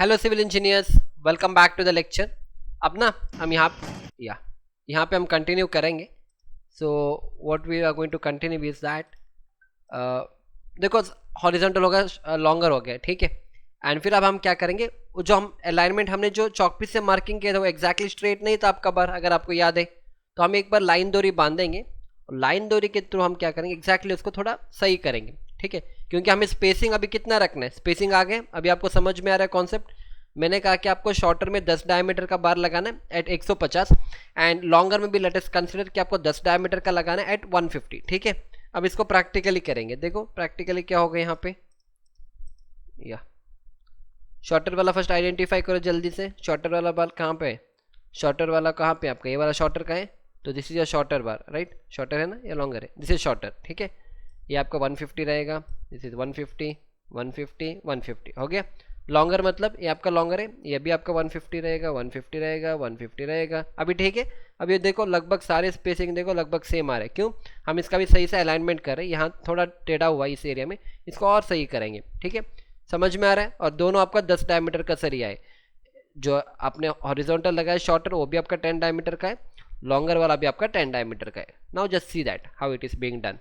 Hello civil engineers, welcome back to the lecture. अब ना हम यहाँ पे हम कंटिन्यू करेंगे। So what we are going to continue is that, देखो हॉरिजॉन्टल हो गया, लॉन्गर हो गया, ठीक है। एंड फिर अब हम क्या करेंगे, वो जो हम अलाइनमेंट हमने जो चॉकपीस से मार्किंग किया था वो एक्जैक्टली स्ट्रेट नहीं था आपका बार, अगर आपको याद है तो हम एक बार लाइन डोरी बांधेंगे और लाइन डोरी के थ्रू हम क्या करेंगे, एक्जैक्टली उसको थोड़ा सही करेंगे, ठीक है। क्योंकि हमें स्पेसिंग अभी कितना रखना है, स्पेसिंग आ गए, अभी आपको समझ में आ रहा है कॉन्सेप्ट। मैंने कहा कि आपको शॉर्टर में 10 डायमीटर का बार लगाना है एट 150 एंड लॉन्गर में भी लेटेस्ट कंसिडर कि आपको 10 डायमीटर का लगाना है एट 150, ठीक है। अब इसको प्रैक्टिकली करेंगे, देखो प्रैक्टिकली क्या होगा यहाँ पे। या शॉर्टर वाला फर्स्ट आइडेंटिफाई करो जल्दी से, शॉर्टर वाला बार कहाँ पे है, शॉर्टर वाला कहाँ पे आपका, ये वाला शॉर्टर का है, तो this is your shorter bar, right. Shorter है ना या लॉन्गर है, दिस इज शॉर्टर, ठीक है। ये आपका 150 रहेगा, दिस इज 150 150 150 हो गया। लॉन्गर मतलब ये आपका लॉन्गर है, ये भी आपका 150 रहेगा, 150 रहेगा, 150 रहेगा, अभी ठीक है। अब ये देखो लगभग सारे स्पेसिंग देखो लगभग सेम आ रहे हैं, क्यों, हम इसका भी सही से अलाइनमेंट कर रहे हैं। यहाँ थोड़ा टेढ़ा हुआ है इस एरिया में, इसको और सही करेंगे, ठीक है। समझ में आ रहा है। और दोनों आपका 10 डायमीटर का सरिया है, जो आपने हॉरिजॉन्टल लगाया शॉर्टर वो भी आपका 10 डायमीटर का है, लॉन्गर वाला भी आपका 10 डायमीटर का है। Now just see that how it is being done.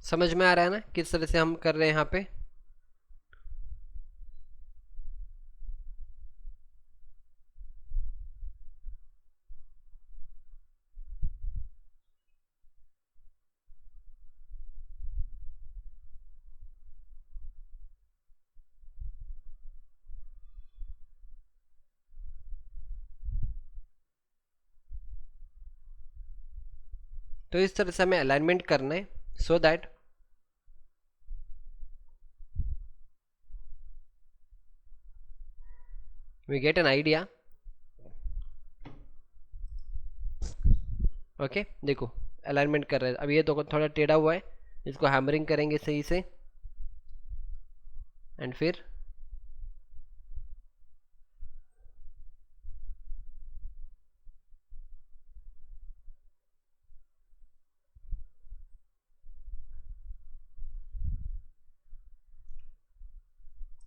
समझ में आ रहा है ना किस तरह से हम कर रहे हैं यहाँ पे। तो इस तरह से हमें अलाइनमेंट करना है so that we get an idea. Okay देखो अलाइनमेंट कर रहे हैं, अब ये तो थोड़ा टेढ़ा हुआ है, इसको हैमरिंग करेंगे सही से एंड फिर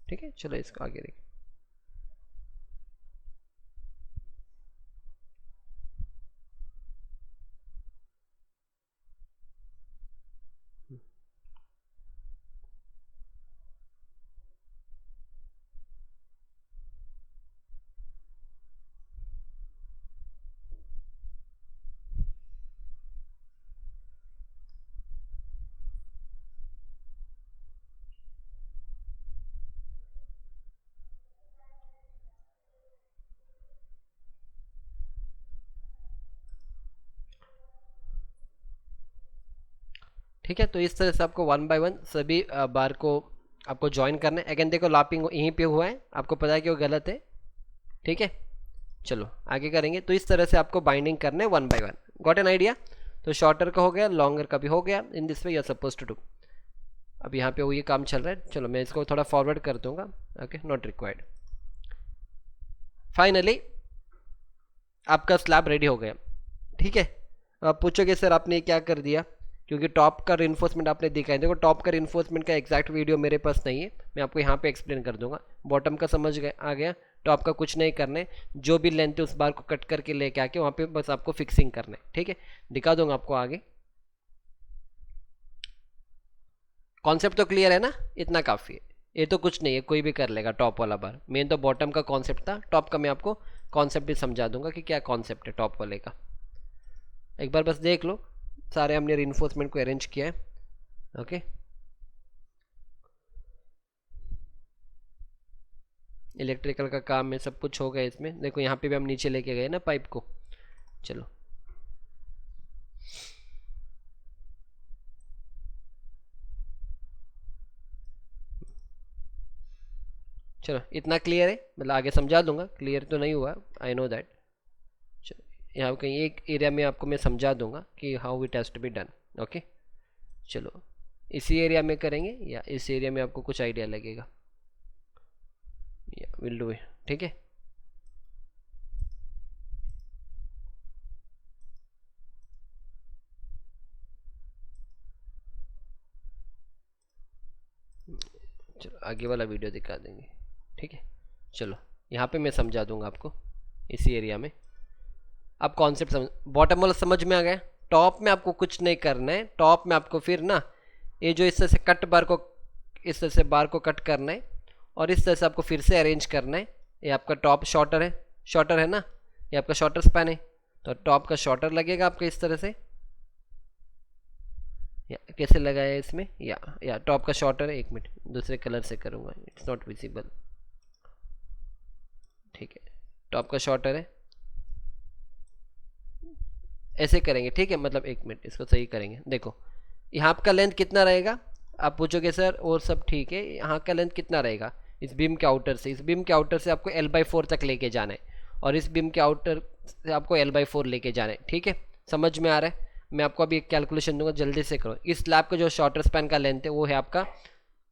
ठीक है। चलो इसको आगे देखिए। ठीक है, तो इस तरह से आपको वन बाय वन सभी बार को आपको ज्वाइन करना है। अगेन देखो लापिंग यहीं पे हुआ है, आपको पता है कि वो गलत है, ठीक है। चलो आगे करेंगे, तो इस तरह से आपको बाइंडिंग करना है one by one. Got an idea. तो शॉर्टर का हो गया, लॉन्गर का भी हो गया, in this way you are suppose to do. अब यहाँ पे वो ये काम चल रहा है, चलो मैं इसको थोड़ा फॉरवर्ड कर दूंगा। Okay not required. फाइनली आपका स्लैब रेडी हो गया, ठीक है। अब आप पूछोगे सर आपने क्या कर दिया, क्योंकि टॉप का रिइंफोर्समेंट आपने देखा है। देखो टॉप का रिइंफोर्समेंट का एग्जैक्ट वीडियो मेरे पास नहीं है, मैं आपको यहाँ पे एक्सप्लेन कर दूंगा। बॉटम का समझ गए आ गया, टॉप का कुछ नहीं करने, जो भी लेंथ है उस बार को कट करके लेके आके वहाँ पे बस आपको फिक्सिंग करना है, ठीक है। दिखा दूंगा आपको आगे। कॉन्सेप्ट तो क्लियर है ना, इतना काफ़ी है। ये तो कुछ नहीं है, कोई भी कर लेगा टॉप वाला बार। मेन तो बॉटम का कॉन्सेप्ट था, टॉप का मैं आपको कॉन्सेप्ट भी समझा दूंगा कि क्या कॉन्सेप्ट है टॉप वाले का। एक बार बस देख लो, सारे हमने रिइंफोर्समेंट को अरेंज किया है। ओके इलेक्ट्रिकल का काम है, सब कुछ हो गया इसमें। देखो यहाँ पे भी हम नीचे लेके गए ना पाइप को। चलो चलो इतना क्लियर है, मतलब आगे समझा दूंगा, क्लियर तो नहीं हुआ, आई नो दैट। चलो यहाँ कहीं एक एरिया में आपको मैं समझा दूंगा कि how it has to be done. Okay चलो इसी एरिया में करेंगे या इस एरिया में आपको कुछ आइडिया लगेगा, या विल डू इट, ठीक है। चलो आगे वाला वीडियो दिखा देंगे, ठीक है। चलो यहाँ पे मैं समझा दूंगा आपको इसी एरिया में। आप कॉन्सेप्ट समझ, बॉटम वाला समझ में आ गया। टॉप में आपको कुछ नहीं करना है, टॉप में आपको फिर ना ये जो इस तरह से कट बार को, इस तरह से बार को कट करना है और इस तरह से आपको फिर से अरेंज करना है। ये आपका टॉप शॉर्टर है, शॉर्टर है ना, ये आपका शॉर्टर स्पैन है, तो टॉप का शॉर्टर लगेगा आपका इस तरह से। या कैसे लगाया इसमें, या टॉप का शॉर्टर है, एक मिनट दूसरे कलर से करूँगा, इट्स नॉट विजिबल, ठीक है। टॉप का शॉर्टर है, ऐसे करेंगे, ठीक है। मतलब एक मिनट इसको सही करेंगे। देखो यहाँ का लेंथ कितना रहेगा, आप पूछोगे सर और सब ठीक है, यहाँ का लेंथ कितना रहेगा इस बीम के आउटर से, इस बीम के आउटर से आपको L/4 तक लेके जाना है और इस बीम के आउटर से आपको L/4 लेके जाना है, ठीक है। समझ में आ रहा है। मैं आपको अभी एक कैलकुलेशन दूंगा, जल्दी से करो। इस स्लैब का जो शॉर्टर स्पैन का लेंथ है वो है आपका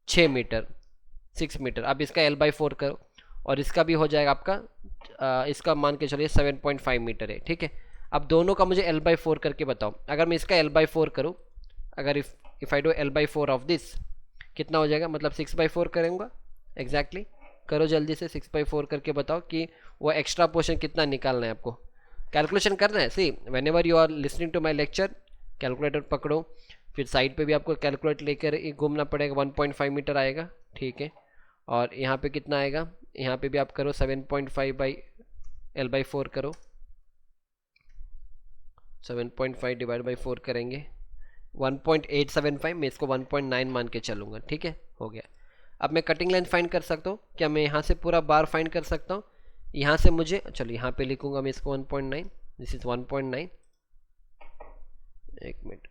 6 मीटर, 6 मीटर। अब इसका L/4 करो और इसका भी हो जाएगा आपका इसका मान के चलिए 7.5 मीटर है, ठीक है। अब दोनों का मुझे L/4 करके बताओ। अगर मैं इसका L/4 करूँ, अगर if I do L/4 of this, कितना हो जाएगा, मतलब 6/4 करूँगा एग्जैक्टली। करो जल्दी से 6/4 करके बताओ कि वो एक्स्ट्रा पोर्शन कितना निकालना है आपको। कैलकुलेशन करना है। See whenever you are listening to my lecture, calculator पकड़ो, फिर साइड पे भी आपको कैलकुलेट लेकर घूमना पड़ेगा। 1.5 मीटर आएगा, ठीक है। और यहाँ पे कितना आएगा, यहाँ पे भी आप करो 7.5/L/4 करो, 7.5 डिवाइड बाई 4 करेंगे 1.875। मैं इसको 1.9 मान के चलूँगा, ठीक है। हो गया। अब मैं कटिंग लाइन फाइंड कर सकता हूँ क्या, मैं यहाँ से पूरा बार फाइंड कर सकता हूँ। यहाँ से मुझे, चलो यहाँ पे लिखूँगा मैं इसको 1.9, दिस इज़ 1.9, एक minute,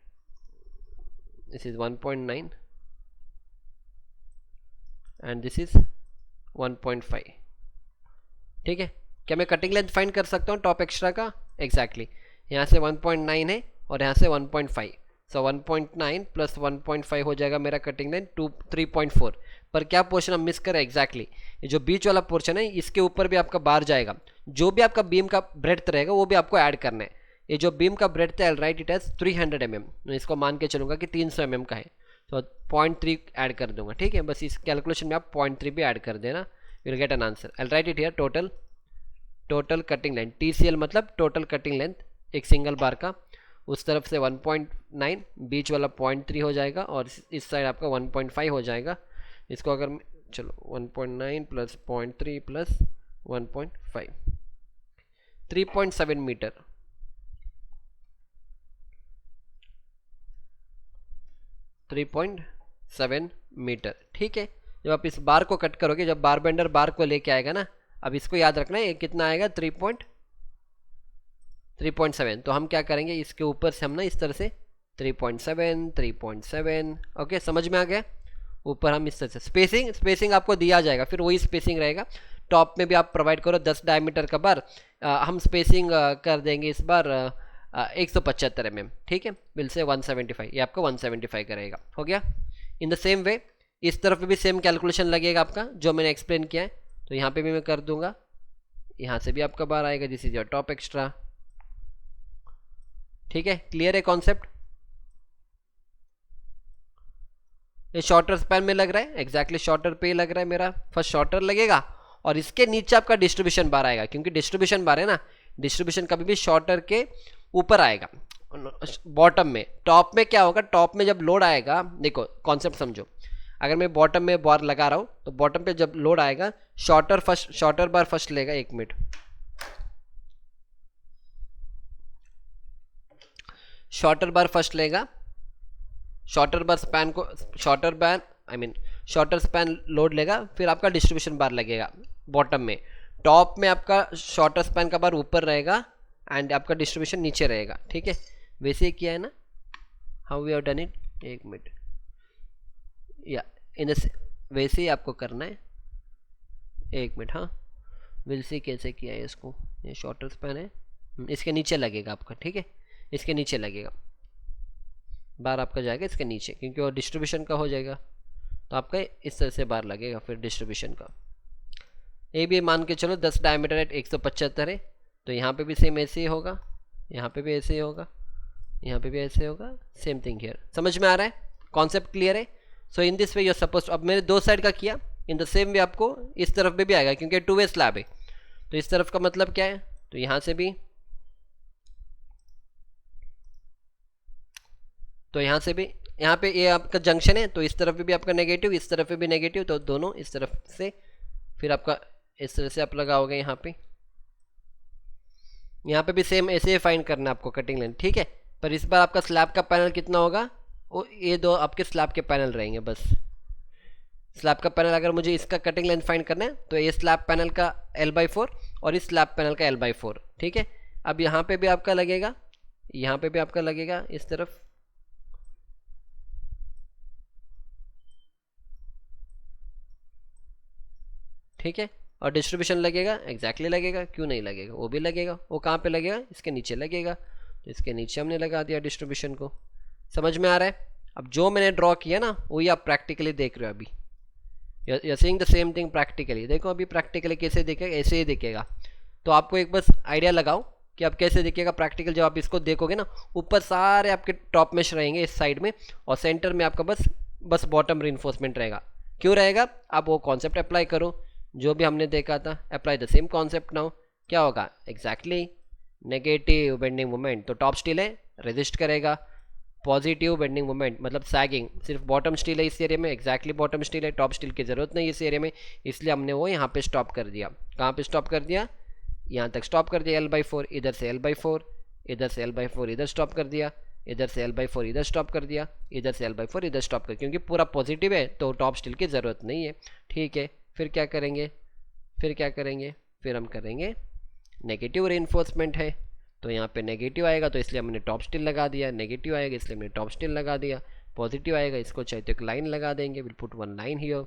this is 1.9 and this is 1.5, ठीक है। क्या मैं कटिंग लेंथ फाइंड कर सकता हूँ टॉप एक्स्ट्रा का, एग्जैक्टली। यहाँ से 1.9 है और यहाँ से 1.5, सो 1.9 प्लस 1.5 हो जाएगा मेरा कटिंग लाइन 3.4। पर क्या पोर्शन हम मिस करें, एग्जैक्टली ये जो बीच वाला पोर्शन है इसके ऊपर भी आपका बार जाएगा। जो भी आपका बीम का ब्रेड्थ रहेगा वो भी आपको ऐड करना है। ये जो बीम का ब्रेड्थ है, राइट, इट हैज 300 mm, मैं इसको मान के चलूँगा कि 300 mm का है, तो 0.3 ऐड कर दूंगा, ठीक है। बस इस कैलकुलेशन में आप 0.3 भी ऐड कर देना, will get an answer. I right it here, total cutting length, TCL मतलब टोटल कटिंग लेंथ एक सिंगल बार का, उस तरफ से 1.9, बीच वाला 0.3 हो जाएगा और इस साइड आपका 1.5 हो जाएगा। इसको अगर चलो 1.9 प्लस 0.3 प्लस 1.5, 3.7 मीटर, 3.7 मीटर, ठीक है। जब आप इस बार को कट करोगे, जब बार बेंडर बार को लेके आएगा ना, अब इसको याद रखना है, ये कितना आएगा 3.7। तो हम क्या करेंगे, इसके ऊपर से हम ना इस तरह से 3.7, ओके, समझ में आ गया। ऊपर हम इस तरह से स्पेसिंग आपको दिया जाएगा, फिर वही स्पेसिंग रहेगा। टॉप में भी आप प्रोवाइड करो 10 डायमीटर का बार, हम स्पेसिंग कर देंगे इस बार 175 mm, ठीक है। बिल से 175, ये आपका 175 का रहेगा, हो गया। इन द सेम वे इस तरफ भी सेम कैलकुलेशन लगेगा आपका जो मैंने एक्सप्लेन किया है, तो यहाँ पे भी मैं कर दूंगा। यहाँ से भी आपका बार आएगा, this is your top extra, ठीक है। क्लियर है कॉन्सेप्ट। ये शॉर्टर स्पैन में लग रहा है, एग्जैक्टली शॉर्टर पे ही लग रहा है मेरा। फर्स्ट शॉर्टर लगेगा और इसके नीचे आपका डिस्ट्रीब्यूशन बार आएगा, क्योंकि डिस्ट्रीब्यूशन बार है ना, डिस्ट्रीब्यूशन कभी भी शॉर्टर के ऊपर आएगा बॉटम में। टॉप में क्या होगा, टॉप में जब लोड आएगा, देखो कॉन्सेप्ट समझो, अगर मैं बॉटम में बार लगा रहा हूँ तो बॉटम पे जब लोड आएगा शॉर्टर बार फर्स्ट लेगा, एक मिनट, शॉर्टर बार फर्स्ट लेगा, शॉर्टर बार स्पैन को, शॉर्टर बार शॉर्टर स्पैन लोड लेगा, फिर आपका डिस्ट्रीब्यूशन बार लगेगा बॉटम में। टॉप में आपका शॉर्टर स्पैन का बार ऊपर रहेगा एंड आपका डिस्ट्रीब्यूशन नीचे रहेगा, ठीक है। वैसे ही किया है ना, how we have done it, एक मिनट, या इन वैसे ही आपको करना है, एक मिनट, हाँ विल सी कैसे किया है इसको। ये शॉर्टर स्पैन है, इसके नीचे लगेगा आपका, ठीक है, इसके नीचे लगेगा बार आपका जाएगा इसके नीचे, क्योंकि वो डिस्ट्रीब्यूशन का हो जाएगा, तो आपका इस तरह से बार लगेगा फिर डिस्ट्रीब्यूशन का। ये भी मान के चलो 10 डायमीटर है, 175 है, तो यहाँ पे भी सेम ऐसे ही होगा, यहाँ पे भी ऐसे ही होगा, यहाँ पे भी ऐसे होगा, सेम थिंग हियर। समझ में आ रहा है, कॉन्सेप्ट क्लियर है। So in this way you are suppose, अब मैंने दो साइड का किया, इन द सेम वे आपको इस तरफ भी आएगा, क्योंकि 2 वे स्लैब है। तो इस तरफ का मतलब क्या है, तो यहाँ से भी, तो यहाँ से भी, यहाँ पे ये आपका जंक्शन है, तो इस तरफ भी आपका नेगेटिव, इस तरफ भी नेगेटिव, तो दोनों इस तरफ से फिर आपका इस तरह से आप लगाओगे यहाँ पे। यहाँ पे भी सेम ऐसे फाइंड करना है आपको कटिंग लाइन, ठीक है। पर इस बार आपका स्लैब का पैनल कितना होगा, वो ये दो आपके स्लैब के पैनल रहेंगे बस। स्लैब का पैनल अगर मुझे इसका कटिंग लाइन फाइंड करना है तो ये स्लैब पैनल का L/4 और इस स्लैब पैनल का L/4, ठीक है। अब यहाँ पे भी आपका लगेगा, यहाँ पे भी आपका लगेगा इस तरफ, ठीक है। और डिस्ट्रीब्यूशन लगेगा, एग्जैक्टली लगेगा, क्यों नहीं लगेगा, वो भी लगेगा। वो कहाँ पे लगेगा, इसके नीचे लगेगा, तो इसके नीचे हमने लगा दिया डिस्ट्रीब्यूशन को। समझ में आ रहा है। अब जो मैंने ड्रॉ किया ना वही आप प्रैक्टिकली देख रहे हो अभी, you seeing the same thing practically. देखो अभी प्रैक्टिकली कैसे दिखेगा, ऐसे ही दिखेगा। तो आपको एक बस आइडिया लगाओ कि अब कैसे दिखेगा प्रैक्टिकल। जब आप इसको देखोगे ना, ऊपर सारे आपके टॉप मेश रहेंगे इस साइड में, और सेंटर में आपका बस बॉटम रिइंफोर्समेंट रहेगा। क्यों रहेगा, आप वो कॉन्सेप्ट अप्लाई करो जो भी हमने देखा था, apply the same concept now. क्या होगा, एग्जैक्टली नेगेटिव बेंडिंग मोमेंट, तो टॉप स्टील है, रेजिस्ट करेगा। पॉजिटिव बेंडिंग मोमेंट मतलब सैगिंग, सिर्फ बॉटम स्टील है इस एरिया में, एग्जैक्टली बॉटम स्टील है, टॉप स्टील की ज़रूरत नहीं इस एरिया में, इसलिए हमने वो यहाँ पे स्टॉप कर दिया। कहाँ पे स्टॉप कर दिया, यहाँ तक स्टॉप कर दिया L/4, इधर से L/4, इधर से L/4 इधर स्टॉप कर दिया, इधर से L/4 इधर स्टॉप कर दिया, इधर से L/4 इधर स्टॉप कर, क्योंकि पूरा पॉजिटिव है तो टॉप स्टील की ज़रूरत नहीं है, ठीक है। फिर क्या करेंगे, फिर हम करेंगे नेगेटिव रेइंफोर्समेंट है, तो यहाँ पे नेगेटिव आएगा तो इसलिए हमने टॉप स्टील लगा दिया, नेगेटिव आएगा इसलिए हमने टॉप स्टील लगा दिया, पॉजिटिव आएगा इसको चाहे तो एक लाइन लगा देंगे, विल पुट 1 लाइन हियर।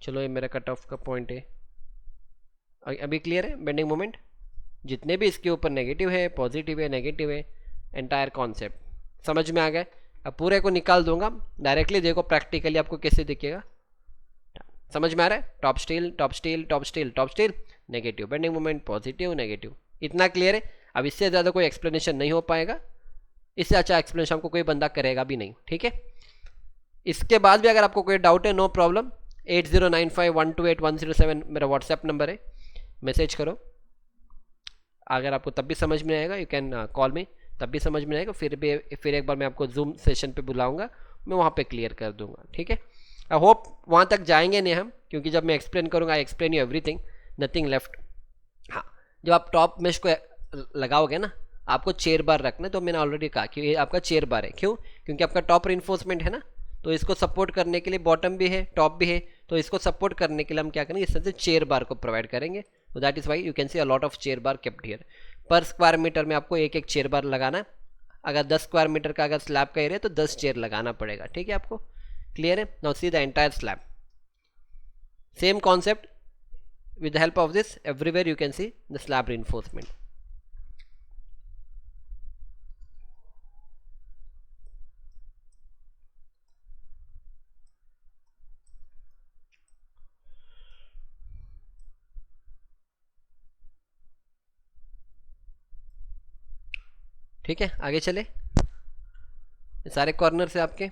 चलो ये मेरा कट ऑफ का पॉइंट है। अभी क्लियर है बेंडिंग मोमेंट, जितने भी इसके ऊपर नेगेटिव है, पॉजिटिव है, नेगेटिव है, एंटायर कॉन्सेप्ट समझ में आ गया। अब पूरे को निकाल दूंगा डायरेक्टली, देखो प्रैक्टिकली आपको कैसे दिखेगा, समझ में आ रहा है। Top steel, top steel, top steel, top steel, negative bending moment, positive, negative, इतना क्लियर है। अब इससे ज़्यादा कोई एक्सप्लेनेशन नहीं हो पाएगा, इससे अच्छा एक्सप्लेनेशन आपको कोई बंदा करेगा भी नहीं, ठीक है। इसके बाद भी अगर आपको कोई डाउट है, नो प्रॉब्लम, 8095128107 मेरा व्हाट्सएप नंबर है, मैसेज करो। अगर आपको तब भी समझ में आएगा यू कैन कॉल मी, तब भी समझ में आएगा, फिर एक बार मैं आपको जूम सेशन पे बुलाऊंगा, मैं वहाँ पे क्लियर कर दूंगा, ठीक है। आई होप वहाँ तक जाएंगे नहीं हम, क्योंकि जब मैं एक्सप्लेन करूँगा I explain you everything, nothing left. हाँ, जब आप टॉप मेश को लगाओगे ना, आपको चेयर बार रखना है, तो मैंने ऑलरेडी कहा कि ये आपका चेयर बार है। क्यों, क्योंकि आपका टॉप रिइंफोर्समेंट है ना, तो इसको सपोर्ट करने के लिए बॉटम भी है टॉप भी है, तो इसको सपोर्ट करने के लिए हम क्या करेंगे, इस तरह से चेयर बार को प्रोवाइड करेंगे। तो that is why you can see a lot of chair bar kept here. पर स्क्वायर मीटर में आपको एक एक चेयर बार लगाना है। अगर 10 स्क्वायर मीटर का अगर स्लैब का एरिया तो 10 चेयर लगाना पड़ेगा, ठीक है। आपको क्लियर है। Now see the entire slab, same concept, with the help of this everywhere you can see the slab reinforcement. ठीक है, आगे चले। सारे कॉर्नर से आपके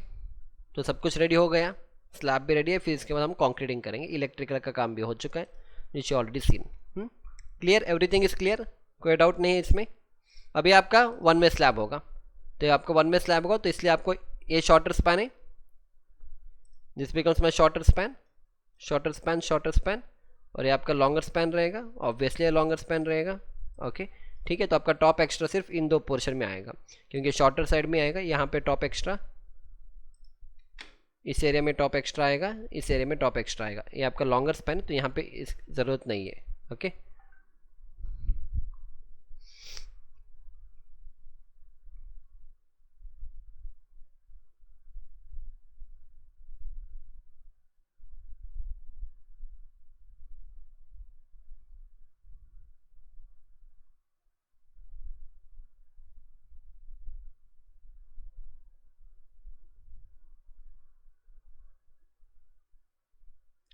तो सब कुछ रेडी हो गया, स्लैब भी रेडी है। फिर इसके बाद हम कंक्रीटिंग करेंगे, इलेक्ट्रिकल का काम भी हो चुका है, नीचे already seen. Clear, everything is clear, कोई डाउट नहीं है इसमें। अभी आपका 1 वे स्लैब होगा, तो आपका 1 वे स्लैब होगा, तो इसलिए आपको ये शॉर्टर स्पैन है, this becomes my shorter span, shorter span, shorter span, और ये आपका लॉन्गर स्पैन रहेगा, ऑब्वियसली लॉन्गर स्पैन रहेगा। ओके, ठीक है। तो आपका टॉप एक्स्ट्रा सिर्फ इन दो पोर्शन में आएगा, क्योंकि शॉर्टर साइड में आएगा, यहाँ पे टॉप एक्स्ट्रा इस एरिया में टॉप एक्स्ट्रा आएगा, इस एरिया में टॉप एक्स्ट्रा आएगा। ये आपका लॉन्गर स्पैन है तो यहाँ पे इस ज़रूरत नहीं है। Okay,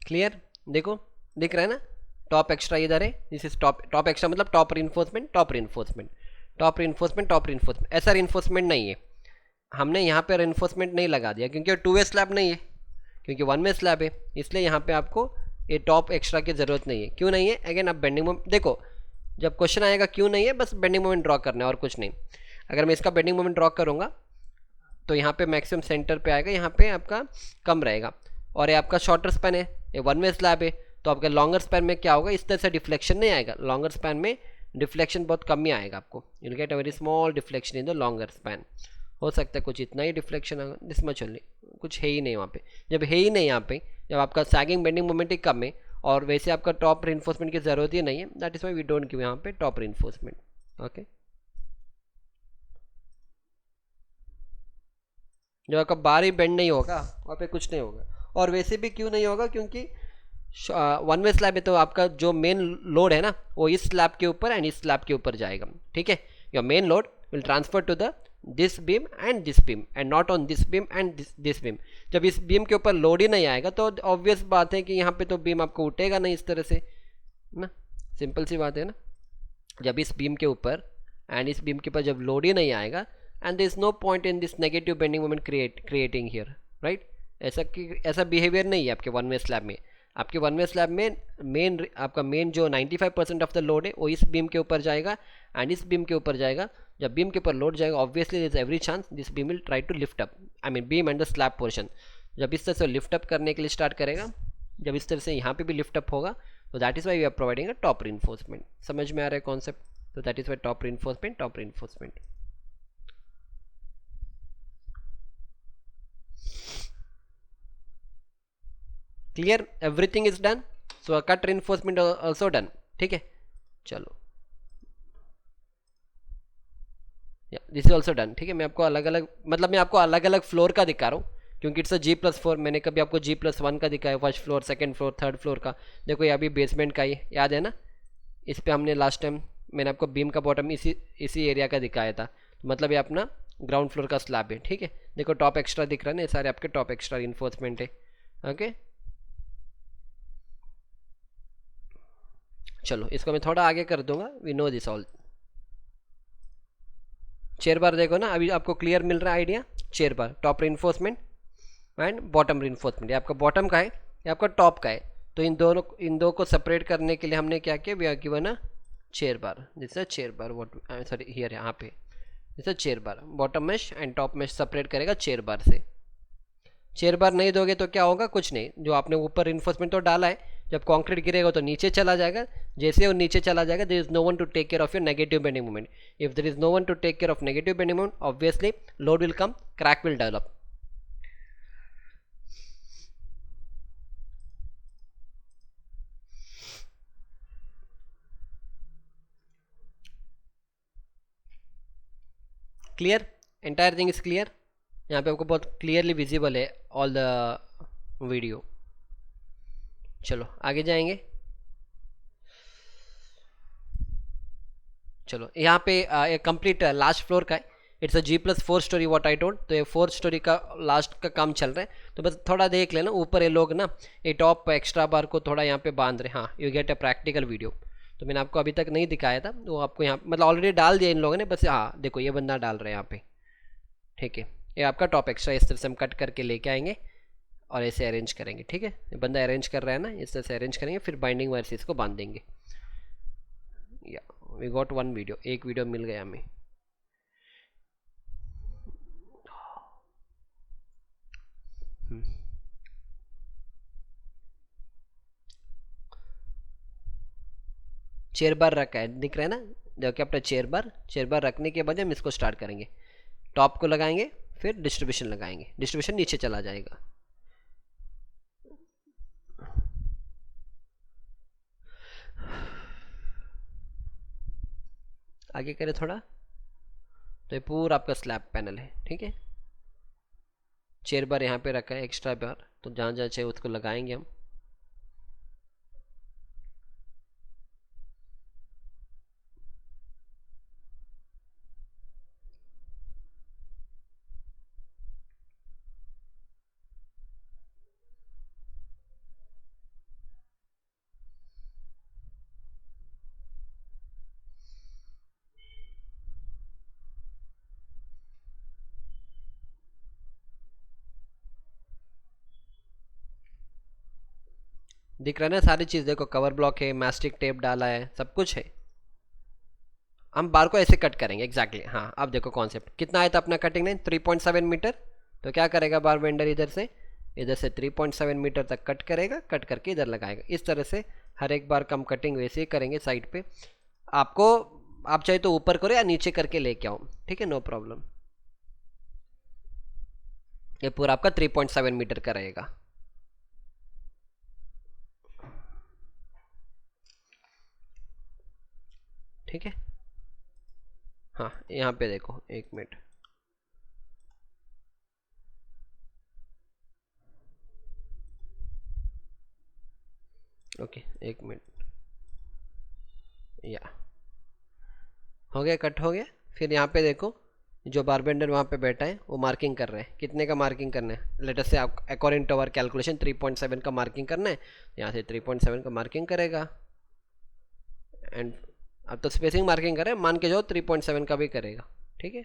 clear? देखो, दिख रहा है ना, टॉप एक्स्ट्रा इधर है, दिस इज टॉप एक्स्ट्रा मतलब top reinforcement, top reinforcement, top reinforcement, top reinforcement. ऐसा रिइंफोर्समेंट नहीं है, हमने यहाँ पे रिइंफोर्समेंट नहीं लगा दिया क्योंकि टू वे स्लैब नहीं है, क्योंकि वन वे स्लैब है, इसलिए यहाँ पे आपको ये टॉप एक्स्ट्रा की ज़रूरत नहीं है। क्यों नहीं है? अगेन आप बेंडिंग मोमेंट देखो, जब क्वेश्चन आएगा क्यों नहीं है, बस बेंडिंग मोमेंट ड्रॉ करना है और कुछ नहीं। अगर मैं इसका बेंडिंग मोमेंट ड्रॉ करूँगा तो यहाँ पे मैक्सिमम सेंटर पे आएगा, यहाँ पे आपका कम रहेगा। और ये आपका शॉर्टर स्पैन है, ये वन वे स्लैब है, तो आपका लॉन्गर स्पैन में क्या होगा, इस तरह से डिफ्लेक्शन नहीं आएगा। लॉन्गर स्पैन में डिफ्लेक्शन बहुत कम ही आएगा आपको, you will get a very small deflection in the longer span. हो सकता है कुछ इतना ही डिफ्लेक्शन होगा, दिस मच ओनली, कुछ है ही नहीं वहाँ पे। जब है ही नहीं यहाँ पे, जब आपका सैगिंग बेंडिंग मोमेंट ही कम है और वैसे आपका टॉप रिइंफोर्समेंट की ज़रूरत ही नहीं है, that is why we don't give यहाँ पे टॉप रिइंफोर्समेंट। ओके, जब आपका बार ही बेंड नहीं होगा वहाँ पे कुछ नहीं होगा। और वैसे भी क्यों नहीं होगा, क्योंकि वन वे स्लैब है तो आपका जो मेन लोड है ना वो इस स्लैब के ऊपर एंड इस स्लैब के ऊपर जाएगा। ठीक है, your main load will transfer to the this beam and this beam and not on this beam and this beam. जब इस बीम के ऊपर लोड ही नहीं आएगा तो ऑब्वियस बात है कि यहाँ पे तो बीम आपको उठेगा नहीं इस तरह से ना, सिंपल सी बात है ना। जब इस बीम के ऊपर एंड इस बीम के ऊपर जब लोड ही नहीं आएगा and there is no point in this negative bending moment creating here, right. ऐसा बिहेवियर नहीं है आपके वन वे स्लैब में। आपके वन वे स्लैब में आपका मेन जो 95% ऑफ द लोड है वो इस बीम के ऊपर जाएगा एंड इस बीम के ऊपर जाएगा। जब बीम के ऊपर लोड जाएगा obviously there is every chance this beam will try to lift up, I mean beam and the slab portion. जब इस तरह से लिफ्ट अप करने के लिए स्टार्ट करेगा, जब इस तरह से यहाँ पे भी लिफ्ट अप होगा, तो that is why we are providing a top reinforcement. समझ में आ रहा है कॉन्सेप्ट? तो that is why top reinforcement, top reinforcement. Clear? Everything is done, so cut reinforcement also done. ठीक है, चलो, दिस इज ऑल्सो डन। ठीक है, मैं आपको अलग अलग फ्लोर का दिखा रहा हूँ क्योंकि इट्स अ G+4। मैंने कभी आपको G+1 का दिखाया, first floor, second floor, third floor का। देखो ये अभी बेसमेंट का ही याद है ना, इस पे हमने लास्ट टाइम मैंने आपको बीम का बॉटम इसी एरिया का दिखाया था, मतलब ये अपना ग्राउंड फ्लोर का स्लैब है। ठीक है, देखो टॉप एक्स्ट्रा दिख रहा है ना, ये सारे आपके टॉप एक्स्ट्रा इन्फोर्समेंट है। ओके, चलो इसको मैं थोड़ा आगे कर दूंगा, we know this all. Chair bar देखो ना, अभी आपको क्लियर मिल रहा है idea. Chair bar, top reinforcement and bottom reinforcement, ये आपका बॉटम का है, ये आपका टॉप का है। तो इन दो को सेपरेट करने के लिए हमने क्या किया, we are given a chair bar, this is chair bar, what sorry here यहाँ पे this is chair bar. Bottom mesh and top mesh separate करेगा चेयर बार से। चेयर बार नहीं दोगे तो क्या होगा, कुछ नहीं, जो आपने ऊपर रिइंफोर्समेंट तो डाला है, जब कंक्रीट गिरेगा तो नीचे चला जाएगा। जैसे वो नीचे चला जाएगा, there is no one to take care of your negative bending moment. If there is no one to take care of negative bending moment, obviously load will come, crack will develop. Clear? Entire thing is clear? यहाँ पे आपको बहुत clearly visible है all the video. चलो आगे जाएंगे। चलो यहाँ पे एक कंप्लीट लास्ट फ्लोर का है, it's a G+4 story what I told. तो ये 4 स्टोरी का लास्ट का काम चल रहा है, तो बस थोड़ा देख लेना। ऊपर ये लोग ना ये टॉप एक्स्ट्रा बार को थोड़ा यहाँ पे बांध रहे हैं। हाँ, you get a practical video, तो मैंने आपको अभी तक नहीं दिखाया था, वो आपको यहाँ मतलब ऑलरेडी डाल दिया इन लोगों ने, बस हाँ देखो ये बंदा डाल रहे हैं यहाँ पे। ठीक है, ये आपका टॉप एक्स्ट्रा, इस तरह से हम कट करके लेके आएंगे और ऐसे अरेंज करेंगे। ठीक है, ये बंदा अरेंज कर रहा है ना, इस तरह से अरेंज करेंगे, फिर बाइंडिंग वायर से इसको बांध देंगे। या वी गॉट वन वीडियो, एक वीडियो मिल गया हमें। चेयर बार रखा है, दिख रहा है ना, देखो अपना चेयर बार रखने के बाद हम इसको स्टार्ट करेंगे। टॉप को लगाएंगे, फिर डिस्ट्रीब्यूशन लगाएंगे, डिस्ट्रीब्यूशन नीचे चला जाएगा। आगे करें थोड़ा, तो ये पूरा आपका स्लैब पैनल है। ठीक है, चेयर बार यहाँ पे रखा है, एक्स्ट्रा बार, तो जहाँ जहाँ चाहिए उसको लगाएंगे हम। दिख रहा है ना सारी चीज़, देखो कवर ब्लॉक है, मैस्टिक टेप डाला है, सब कुछ है। हम बार को ऐसे कट करेंगे एग्जैक्टली। हाँ, अब देखो कॉन्सेप्ट कितना आया था अपना कटिंग लाइन, 3.7 मीटर। तो क्या करेगा बार बेंडर, इधर से 3.7 मीटर तक कट करेगा, कट करके इधर लगाएगा। इस तरह से हर एक बार कम कटिंग वैसे ही करेंगे साइड पे। आपको, आप चाहे तो ऊपर करो या नीचे करके लेके आओ, ठीक है, नो प्रॉब्लम। ये पूरा आपका 3.7 मीटर का रहेगा। ठीक है, हाँ यहाँ पे देखो, एक मिनट, ओके एक मिनट, या हो गया, कट हो गया। फिर यहाँ पे देखो, जो बारबेंडर वहाँ पे बैठा है वो मार्किंग कर रहे हैं। कितने का मार्किंग करना है, लेटेस्ट से आप अकॉर्डिंग टू आवर कैलकुलेशन 3.7 का मार्किंग करना है। यहाँ से 3.7 का मार्किंग करेगा, एंड अब तो स्पेसिंग मार्किंग करे, मान के जाओ 3.7 का भी करेगा। ठीक है,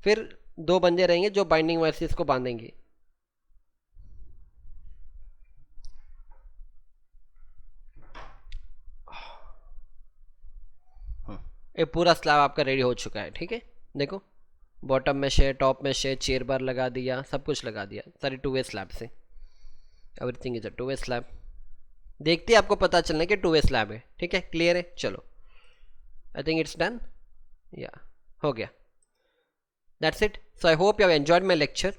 फिर दो बंदे रहेंगे जो बाइंडिंग वायर से इसको बांधेंगे। ये पूरा स्लैब आपका रेडी हो चुका है। ठीक है, देखो बॉटम में शेयर, टॉप में शेयर, चेयर बार लगा दिया, सब कुछ लगा दिया, सारी 2 वे स्लैब से। Everything is a 2 way slab. देखते ही आपको पता चलना कि 2 वे स्लैब है। ठीक है, क्लियर है, चलो आई थिंक इट्स डन, या हो गया, that's it. So I hope you have enjoyed my lecture.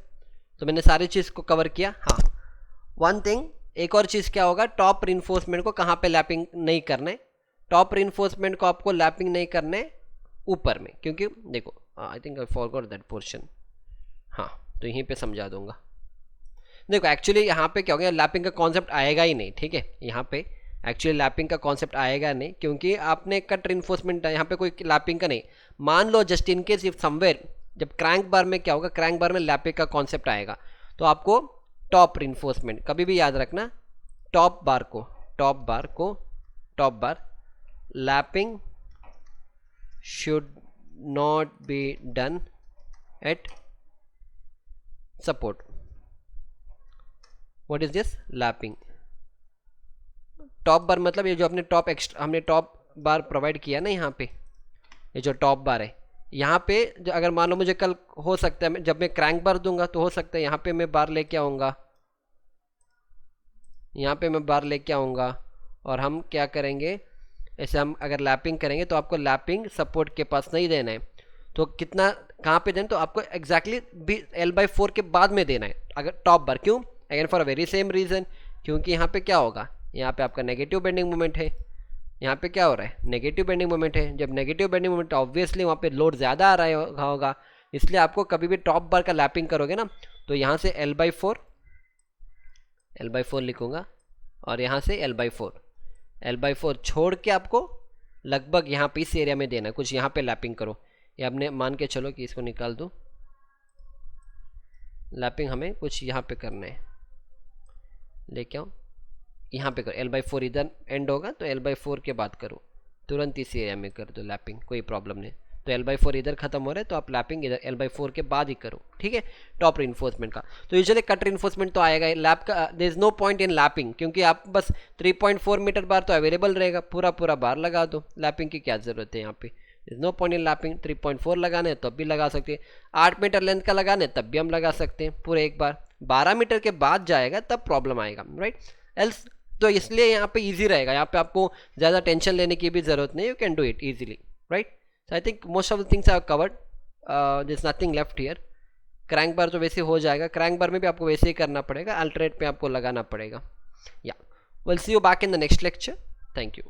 तो मैंने सारी चीज़ को कवर किया। हाँ, वन थिंग, एक और चीज़ क्या होगा, टॉप रिइंफोर्समेंट को कहाँ पे लैपिंग नहीं करना है। टॉप रिइंफोर्समेंट को आपको लैपिंग नहीं करना है ऊपर में, क्योंकि देखो I think I forgot that portion. हाँ, तो यहीं पे समझा दूंगा। देखो एक्चुअली यहाँ पे क्या हो गया, लैपिंग का कॉन्सेप्ट आएगा ही नहीं। ठीक है, यहाँ पे एक्चुअली लैपिंग का कॉन्सेप्ट आएगा नहीं, क्योंकि आपने कट रिइंफोर्समेंट, यहाँ पे कोई लैपिंग का नहीं। मान लो just in case if somewhere, जब क्रैंक बार में क्या होगा, क्रैंक बार में लैपिंग का कॉन्सेप्ट आएगा, तो आपको टॉप रिइंफोर्समेंट कभी भी याद रखना, top bar lapping should not be done at support. What is this? lapping. Top बार मतलब ये जो हमने टॉप बार प्रोवाइड किया ना, यहाँ पे ये जो टॉप बार है, यहाँ पे जो अगर मान लो मुझे कल हो सकता है जब मैं क्रैंक बार दूंगा तो हो सकता है यहाँ पे मैं बार लेके आऊँगा, और हम क्या करेंगे, ऐसे हम अगर लैपिंग करेंगे तो आपको लैपिंग सपोर्ट के पास नहीं देना है। तो कितना कहाँ पे देना, तो आपको एग्जैक्टली L/4 के बाद में देना है अगर टॉप बार। क्यों, again for a very same reason, क्योंकि यहाँ पे क्या होगा, यहाँ पे आपका नेगेटिव बेंडिंग मोमेंट है, यहाँ पे क्या हो रहा है, नेगेटिव बेंडिंग मोमेंट है। जब नेगेटिव बेंडिंग मोमेंट, ऑब्वियसली वहाँ पे लोड ज़्यादा आ रहा होगा, इसलिए आपको कभी भी टॉप बार का लैपिंग करोगे ना, तो यहाँ से L/4 लिखूँगा, और यहाँ से L/4 छोड़ के आपको लगभग यहाँ पे इस एरिया में देना है, कुछ यहाँ पे लैपिंग करो। या आपने मान के चलो कि इसको निकाल दो, लैपिंग हमें कुछ यहाँ पे करना है, लेके आओ यहाँ पे करो। L/4 इधर एंड होगा तो L/4 के बाद करो, तुरंत इसी एरिया में कर दो लैपिंग, कोई प्रॉब्लम नहीं। तो L/4 इधर खत्म हो रहा है तो आप लैपिंग इधर L/4 के बाद ही करो। ठीक है, टॉप रिइंफोर्समेंट का तो यूजुअली कट रिइंफोर्समेंट तो आएगा, लैप का there is no point in lapping, क्योंकि आप बस 3.4 मीटर बार तो अवेलेबल रहेगा, पूरा बार लगा दो, लैपिंग की क्या जरूरत है यहाँ पे। Is no point in lapping. 3.4 लगाना है तब भी लगा सकते हैं, 8 मीटर लेंथ का लगाना है तब भी हम लगा सकते हैं पूरे एक बार। 12 मीटर के बाद जाएगा तब प्रॉब्लम आएगा, राइट। एल्स तो इसलिए यहाँ पे इजी रहेगा, यहाँ पे आपको ज़्यादा टेंशन लेने की भी ज़रूरत नहीं, you can do it easily, right. So I think most of the things I have covered, there is nothing left here. Crank bar तो वैसे हो जाएगा, क्रैंक बार में भी आपको वैसे ही करना पड़ेगा, अल्टरनेट पे आपको लगाना पड़ेगा। या will see you back in the next lecture, thank you.